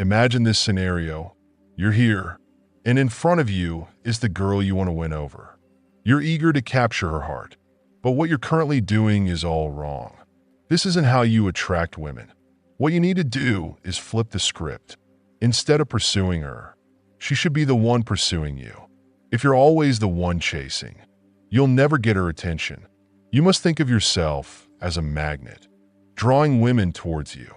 Imagine this scenario. You're here, and in front of you is the girl you want to win over. You're eager to capture her heart, but what you're currently doing is all wrong. This isn't how you attract women. What you need to do is flip the script. Instead of pursuing her, she should be the one pursuing you. If you're always the one chasing, you'll never get her attention. You must think of yourself as a magnet, drawing women towards you.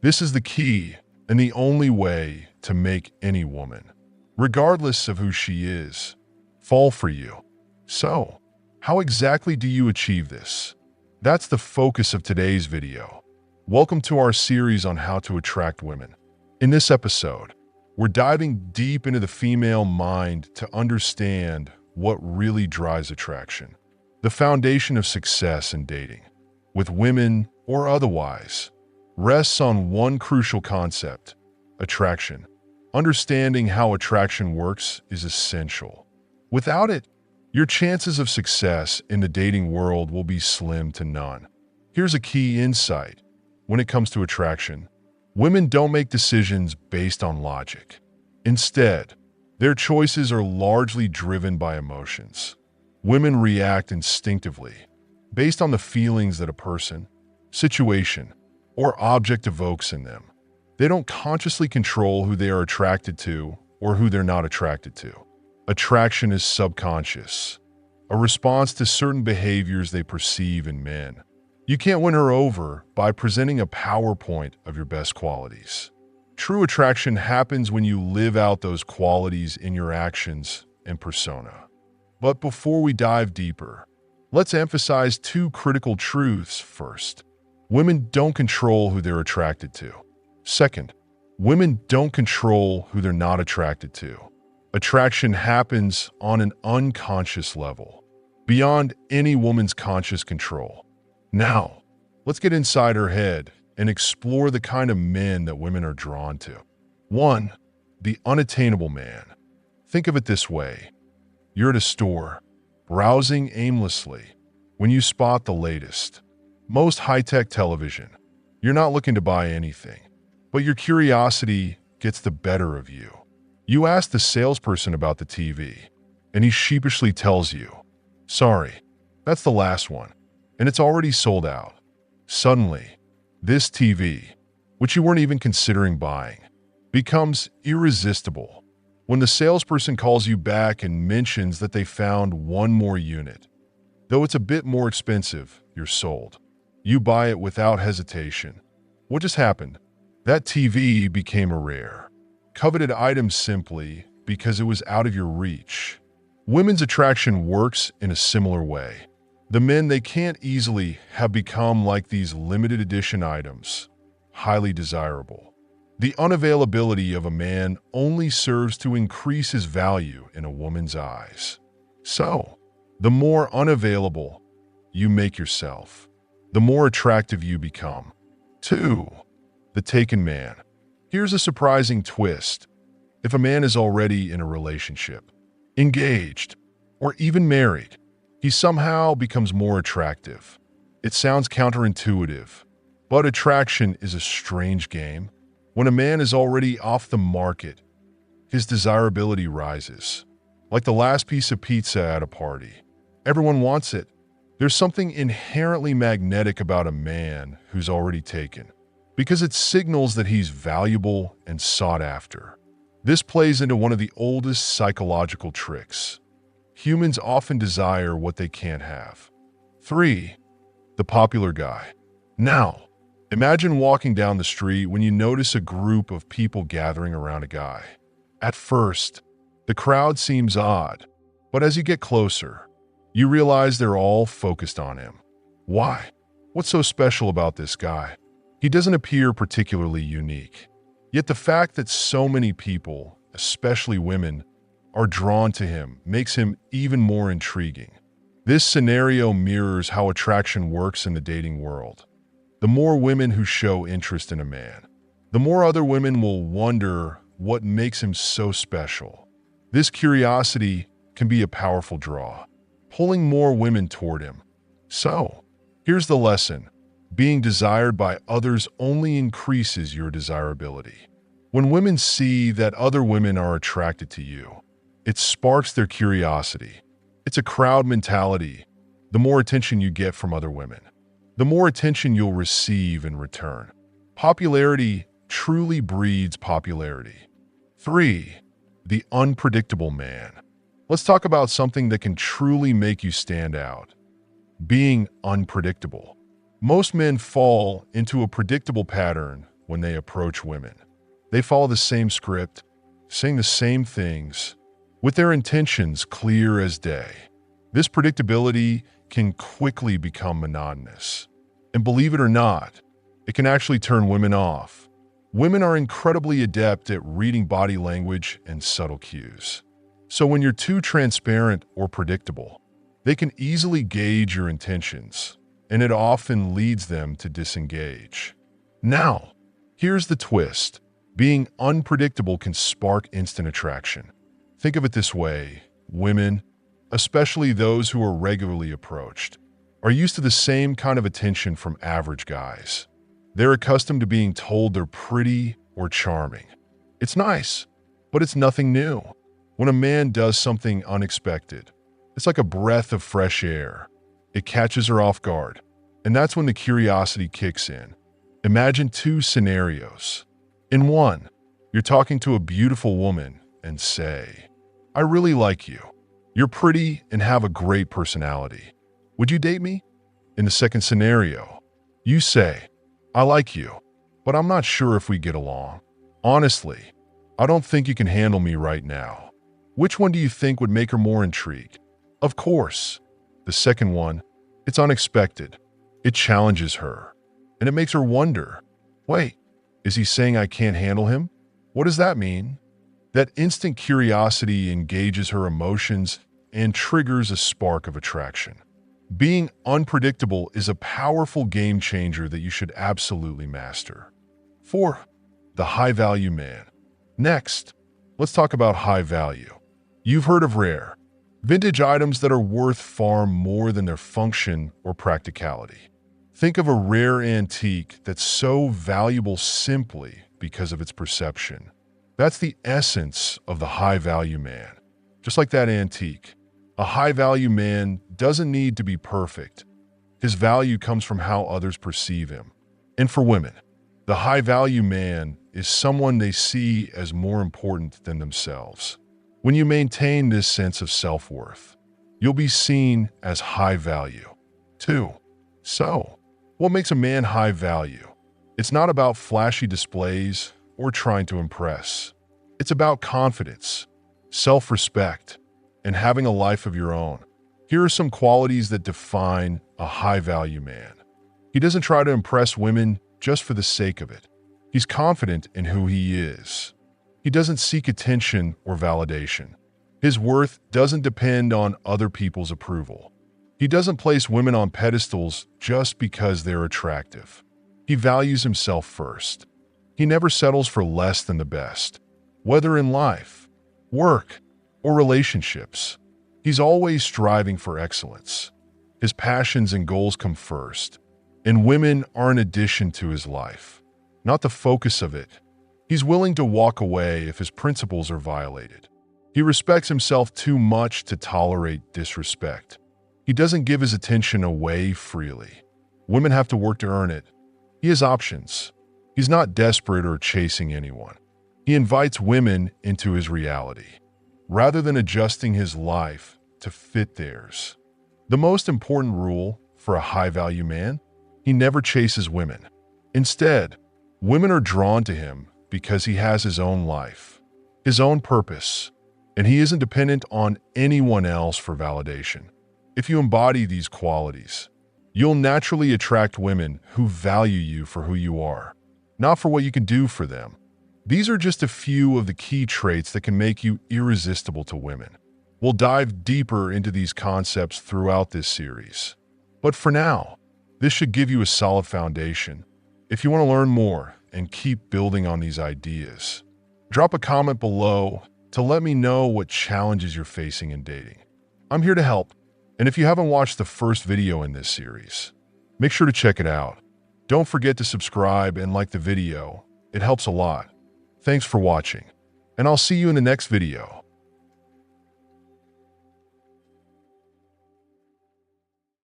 This is the key and the only way to make any woman, regardless of who she is, fall for you. So, how exactly do you achieve this? That's the focus of today's video. Welcome to our series on how to attract women. In this episode, we're diving deep into the female mind to understand what really drives attraction. The foundation of success in dating, with women or otherwise, rests on one crucial concept: attraction. Understanding how attraction works is essential. Without it, your chances of success in the dating world will be slim to none. Here's a key insight. When it comes to attraction, women don't make decisions based on logic. Instead, their choices are largely driven by emotions. Women react instinctively, based on the feelings that a person, situation, or object evokes in them. They don't consciously control who they are attracted to or who they're not attracted to. Attraction is subconscious, a response to certain behaviors they perceive in men. You can't win her over by presenting a PowerPoint of your best qualities. True attraction happens when you live out those qualities in your actions and persona. But before we dive deeper, let's emphasize two critical truths first. Women don't control who they're attracted to. Second, women don't control who they're not attracted to. Attraction happens on an unconscious level, beyond any woman's conscious control. Now, let's get inside her head and explore the kind of men that women are drawn to. 1. The unattainable man. Think of it this way. You're at a store, browsing aimlessly, when you spot the latest, most high-tech television. You're not looking to buy anything, but your curiosity gets the better of you. You ask the salesperson about the TV, and he sheepishly tells you, "Sorry, that's the last one, and it's already sold out." Suddenly, this TV, which you weren't even considering buying, becomes irresistible. When the salesperson calls you back and mentions that they found one more unit, though it's a bit more expensive, you're sold. You buy it without hesitation. What just happened? That TV became a rare, coveted item simply because it was out of your reach. Women's attraction works in a similar way. The men they can't easily have become like these limited edition items, highly desirable. The unavailability of a man only serves to increase his value in a woman's eyes. So, the more unavailable you make yourself, the more attractive you become. 2. The taken man. Here's a surprising twist. If a man is already in a relationship, engaged, or even married, he somehow becomes more attractive. It sounds counterintuitive, but attraction is a strange game. When a man is already off the market, his desirability rises. Like the last piece of pizza at a party. Everyone wants it. There's something inherently magnetic about a man who's already taken, because it signals that he's valuable and sought after. This plays into one of the oldest psychological tricks. Humans often desire what they can't have. 3. The popular guy. Now, imagine walking down the street when you notice a group of people gathering around a guy. At first, the crowd seems odd, but as you get closer, you realize they're all focused on him. Why? What's so special about this guy? He doesn't appear particularly unique. Yet the fact that so many people, especially women, are drawn to him makes him even more intriguing. This scenario mirrors how attraction works in the dating world. The more women who show interest in a man, the more other women will wonder what makes him so special. This curiosity can be a powerful draw, pulling more women toward him. So, here's the lesson. Being desired by others only increases your desirability. When women see that other women are attracted to you, it sparks their curiosity. It's a crowd mentality. The more attention you get from other women, the more attention you'll receive in return. Popularity truly breeds popularity. 3. The unpredictable man. Let's talk about something that can truly make you stand out. Being unpredictable. Most men fall into a predictable pattern when they approach women. They follow the same script, saying the same things, with their intentions clear as day. This predictability can quickly become monotonous. And believe it or not, it can actually turn women off. Women are incredibly adept at reading body language and subtle cues. So when you're too transparent or predictable, they can easily gauge your intentions, and it often leads them to disengage. Now, here's the twist. Being unpredictable can spark instant attraction. Think of it this way. Women, especially those who are regularly approached, are used to the same kind of attention from average guys. They're accustomed to being told they're pretty or charming. It's nice, but it's nothing new. When a man does something unexpected, it's like a breath of fresh air. It catches her off guard, and that's when the curiosity kicks in. Imagine 2 scenarios. In one, you're talking to a beautiful woman and say, "I really like you. You're pretty and have a great personality. Would you date me?" In the second scenario, you say, "I like you, but I'm not sure if we get along. Honestly, I don't think you can handle me right now." Which one do you think would make her more intrigued? Of course, the second one. It's unexpected. It challenges her, and it makes her wonder, wait, is he saying I can't handle him? What does that mean? That instant curiosity engages her emotions and triggers a spark of attraction. Being unpredictable is a powerful game changer that you should absolutely master. 4. The high-value man. Next, let's talk about high value. You've heard of rare, vintage items that are worth far more than their function or practicality. Think of a rare antique that's so valuable simply because of its perception. That's the essence of the high-value man. Just like that antique, a high-value man doesn't need to be perfect. His value comes from how others perceive him. And for women, the high-value man is someone they see as more important than themselves. When you maintain this sense of self-worth, you'll be seen as high value. 2. So, what makes a man high value? It's not about flashy displays or trying to impress. It's about confidence, self-respect, and having a life of your own. Here are some qualities that define a high-value man. He doesn't try to impress women just for the sake of it. He's confident in who he is. He doesn't seek attention or validation. His worth doesn't depend on other people's approval. He doesn't place women on pedestals just because they're attractive. He values himself first. He never settles for less than the best, whether in life, work, or relationships. He's always striving for excellence. His passions and goals come first, and women are an addition to his life, not the focus of it. He's willing to walk away if his principles are violated. He respects himself too much to tolerate disrespect. He doesn't give his attention away freely. Women have to work to earn it. He has options. He's not desperate or chasing anyone. He invites women into his reality, rather than adjusting his life to fit theirs. The most important rule for a high-value man: he never chases women. Instead, women are drawn to him because he has his own life, his own purpose, and he isn't dependent on anyone else for validation. If you embody these qualities, you'll naturally attract women who value you for who you are, not for what you can do for them. These are just a few of the key traits that can make you irresistible to women. We'll dive deeper into these concepts throughout this series. But for now, this should give you a solid foundation. If you want to learn more and keep building on these ideas, drop a comment below to let me know what challenges you're facing in dating. I'm here to help. And if you haven't watched the first video in this series, make sure to check it out. Don't forget to subscribe and like the video. It helps a lot. Thanks for watching, and I'll see you in the next video.